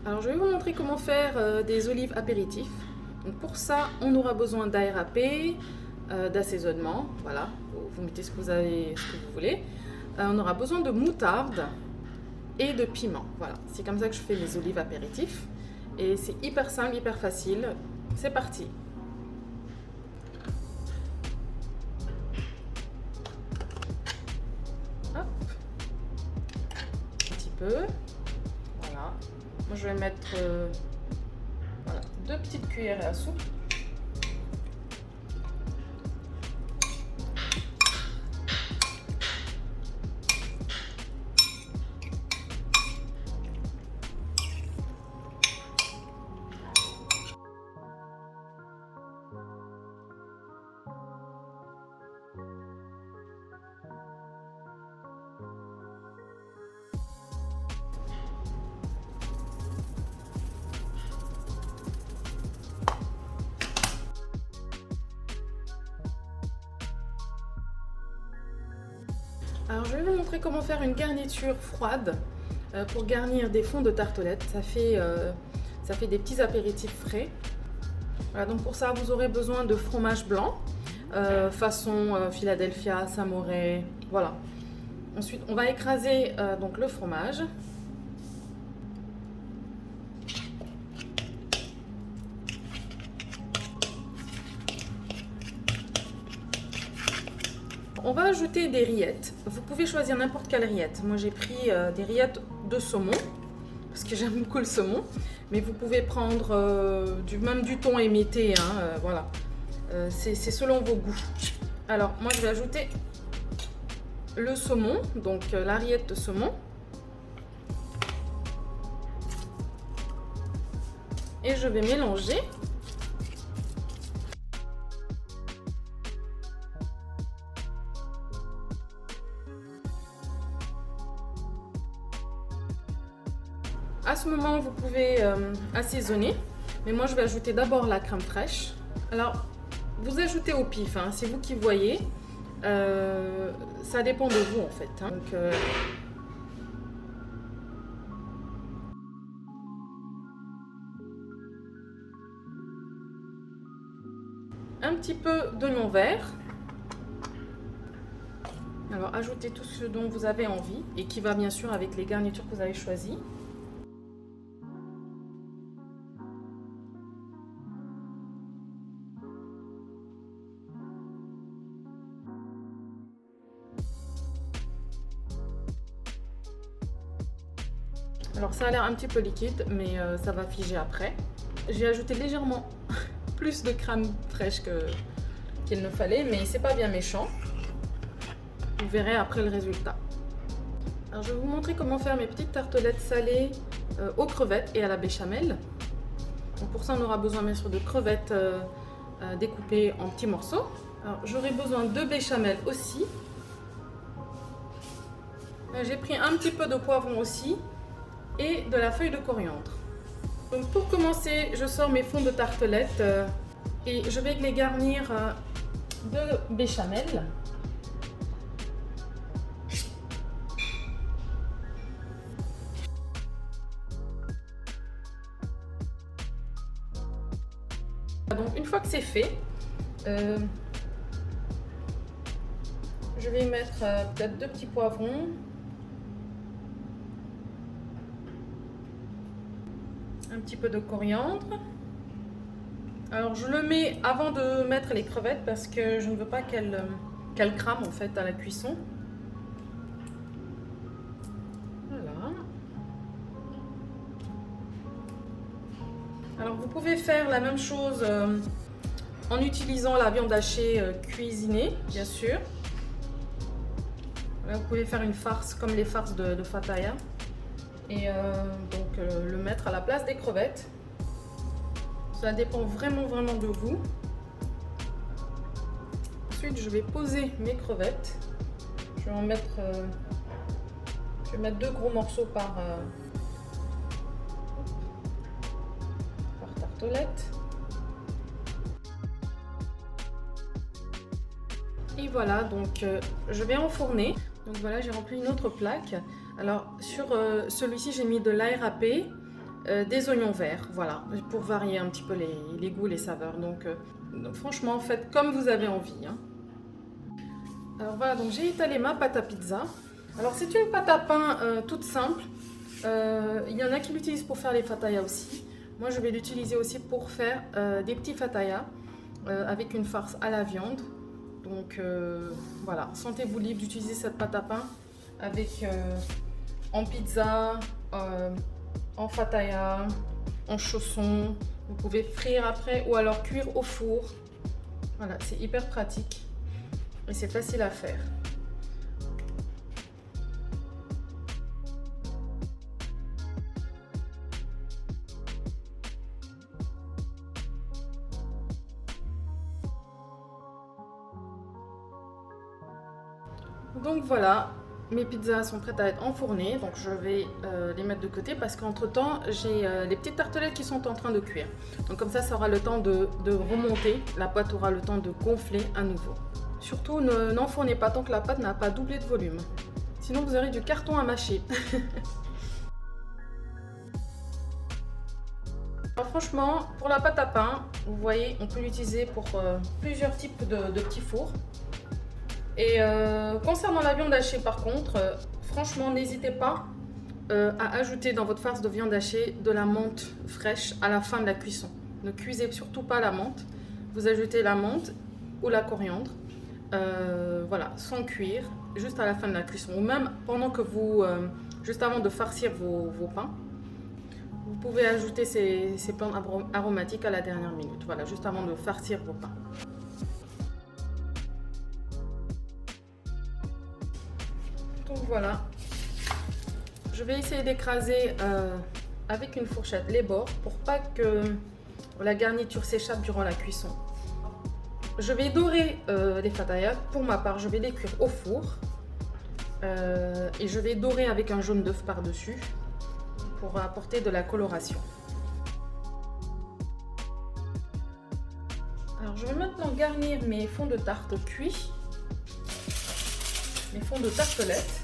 Alors je vais vous montrer comment faire des olives apéritifs. Donc pour ça, on aura besoin d'ail râpé, d'assaisonnement, voilà, vous mettez ce que vous voulez. On aura besoin de moutarde et de piment, voilà. C'est comme ça que je fais les olives apéritifs. Et c'est hyper simple, hyper facile. C'est parti. Hop. Un petit peu. Voilà. Moi je vais mettre voilà, 2 petites cuillères à soupe. Alors je vais vous montrer comment faire une garniture froide pour garnir des fonds de tartelettes. Ça fait des petits apéritifs frais. Voilà, donc pour ça vous aurez besoin de fromage blanc, façon Philadelphia, Samouraï, voilà. Ensuite on va écraser donc le fromage. On va ajouter des rillettes. Vous pouvez choisir n'importe quelle rillette. Moi j'ai pris des rillettes de saumon parce que j'aime beaucoup le saumon. Mais vous pouvez prendre même du thon émietté, hein, voilà. C'est selon vos goûts. Alors moi je vais ajouter le saumon, donc la rillette de saumon. Et je vais mélanger. À ce moment, vous pouvez assaisonner, mais moi je vais ajouter d'abord la crème fraîche. Alors, vous ajoutez au pif, hein, c'est vous qui voyez. Ça dépend de vous en fait. Hein. Donc, un petit peu d'oignon vert. Alors, ajoutez tout ce dont vous avez envie et qui va bien sûr avec les garnitures que vous avez choisies. Alors ça a l'air un petit peu liquide, mais ça va figer après. J'ai ajouté légèrement plus de crème fraîche qu'il ne fallait, mais c'est pas bien méchant. Vous verrez après le résultat. Alors je vais vous montrer comment faire mes petites tartelettes salées aux crevettes et à la béchamel. Donc pour ça on aura besoin bien sûr de crevettes découpées en petits morceaux. Alors j'aurai besoin de béchamel aussi. J'ai pris un petit peu de poivron aussi. Et de la feuille de coriandre. Donc pour commencer, je sors mes fonds de tartelettes et je vais les garnir de béchamel. Donc une fois que c'est fait, je vais y mettre peut-être 2 petits poivrons. Un petit peu de coriandre. Alors je le mets avant de mettre les crevettes parce que je ne veux pas qu'elles crament en fait à la cuisson. Voilà. Alors vous pouvez faire la même chose en utilisant la viande hachée cuisinée, bien sûr. Là, vous pouvez faire une farce comme les farces de Fataya. Et donc le mettre à la place des crevettes. Ça dépend vraiment de vous. Ensuite je vais poser mes crevettes. Je vais en mettre je vais mettre 2 gros morceaux par tartelette. Et voilà, donc je vais enfourner. Donc voilà, j'ai rempli une autre plaque. Alors sur celui-ci j'ai mis de l'ail râpé, des oignons verts, voilà, pour varier un petit peu les goûts, les saveurs. Donc franchement, faites comme vous avez envie, hein. Alors voilà, donc j'ai étalé ma pâte à pizza. Alors c'est une pâte à pain toute simple. Il y en a qui l'utilisent pour faire les fatayas aussi. Moi je vais l'utiliser aussi pour faire des petits fatayas avec une farce à la viande. Donc voilà, sentez-vous libre d'utiliser cette pâte à pain avec en pizza, en fataya, en chausson. Vous pouvez frire après ou alors cuire au four. Voilà, c'est hyper pratique et c'est facile à faire. Donc voilà, mes pizzas sont prêtes à être enfournées, donc je vais les mettre de côté parce qu'entre temps j'ai les petites tartelettes qui sont en train de cuire. Donc comme ça aura le temps de remonter, la pâte aura le temps de gonfler à nouveau. Surtout n'enfournez pas tant que la pâte n'a pas doublé de volume, sinon vous aurez du carton à mâcher. Alors franchement, pour la pâte à pain, vous voyez, on peut l'utiliser pour plusieurs types de petits fours. Et concernant la viande hachée par contre, franchement n'hésitez pas à ajouter dans votre farce de viande hachée de la menthe fraîche à la fin de la cuisson. Ne cuisez surtout pas la menthe, vous ajoutez la menthe ou la coriandre, voilà, sans cuire, juste à la fin de la cuisson. Ou même pendant que vous, juste avant de farcir vos pains, vous pouvez ajouter ces plantes aromatiques à la dernière minute, voilà, juste avant de farcir vos pains. Donc voilà, je vais essayer d'écraser avec une fourchette les bords pour pas que la garniture s'échappe durant la cuisson. Je vais dorer les fatayas, pour ma part je vais les cuire au four et je vais dorer avec un jaune d'œuf par-dessus pour apporter de la coloration. Alors je vais maintenant garnir mes fonds de tarte cuits. Mes fonds de tartelettes.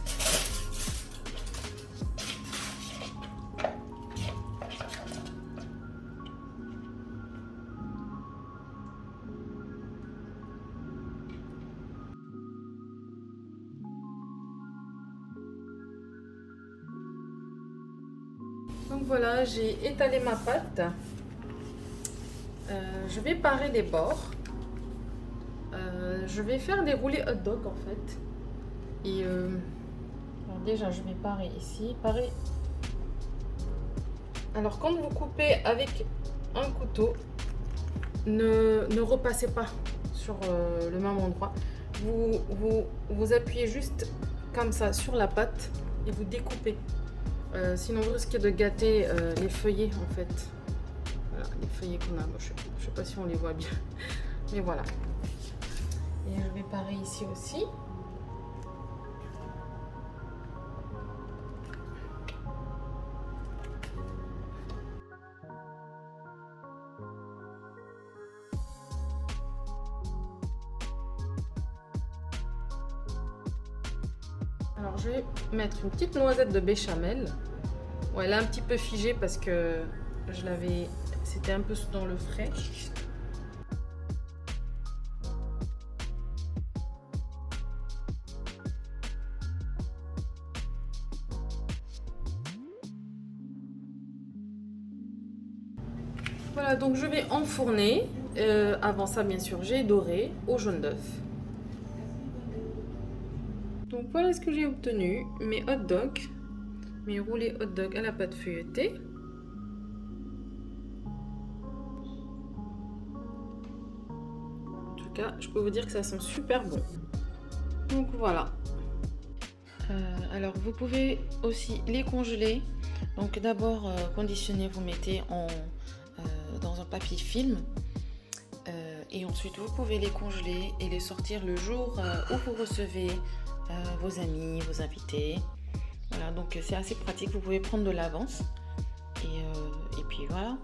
Donc voilà, j'ai étalé ma pâte. Je vais parer les bords. Je vais faire des roulés hot dog en fait. Et alors déjà je vais parer ici, alors quand vous coupez avec un couteau, ne repassez pas sur le même endroit, vous appuyez juste comme ça sur la pâte et vous découpez, sinon vous risquez de gâter les feuillets en fait, voilà, les feuillets qu'on a, je sais pas si on les voit bien, mais voilà. Et je vais parer ici aussi. Alors je vais mettre une petite noisette de béchamel. Bon, elle est un petit peu figée parce que c'était un peu dans le frais. Voilà, donc je vais enfourner. Avant ça, bien sûr, j'ai doré au jaune d'œuf. Donc voilà ce que j'ai obtenu, mes hot dogs, mes roulés hot dogs à la pâte feuilletée. En tout cas, je peux vous dire que ça sent super bon. Donc voilà. Alors vous pouvez aussi les congeler. Donc d'abord conditionner, vous mettez dans un papier film. Et ensuite vous pouvez les congeler et les sortir le jour où vous recevez vos amis, vos invités. Voilà, donc c'est assez pratique, vous pouvez prendre de l'avance et puis voilà.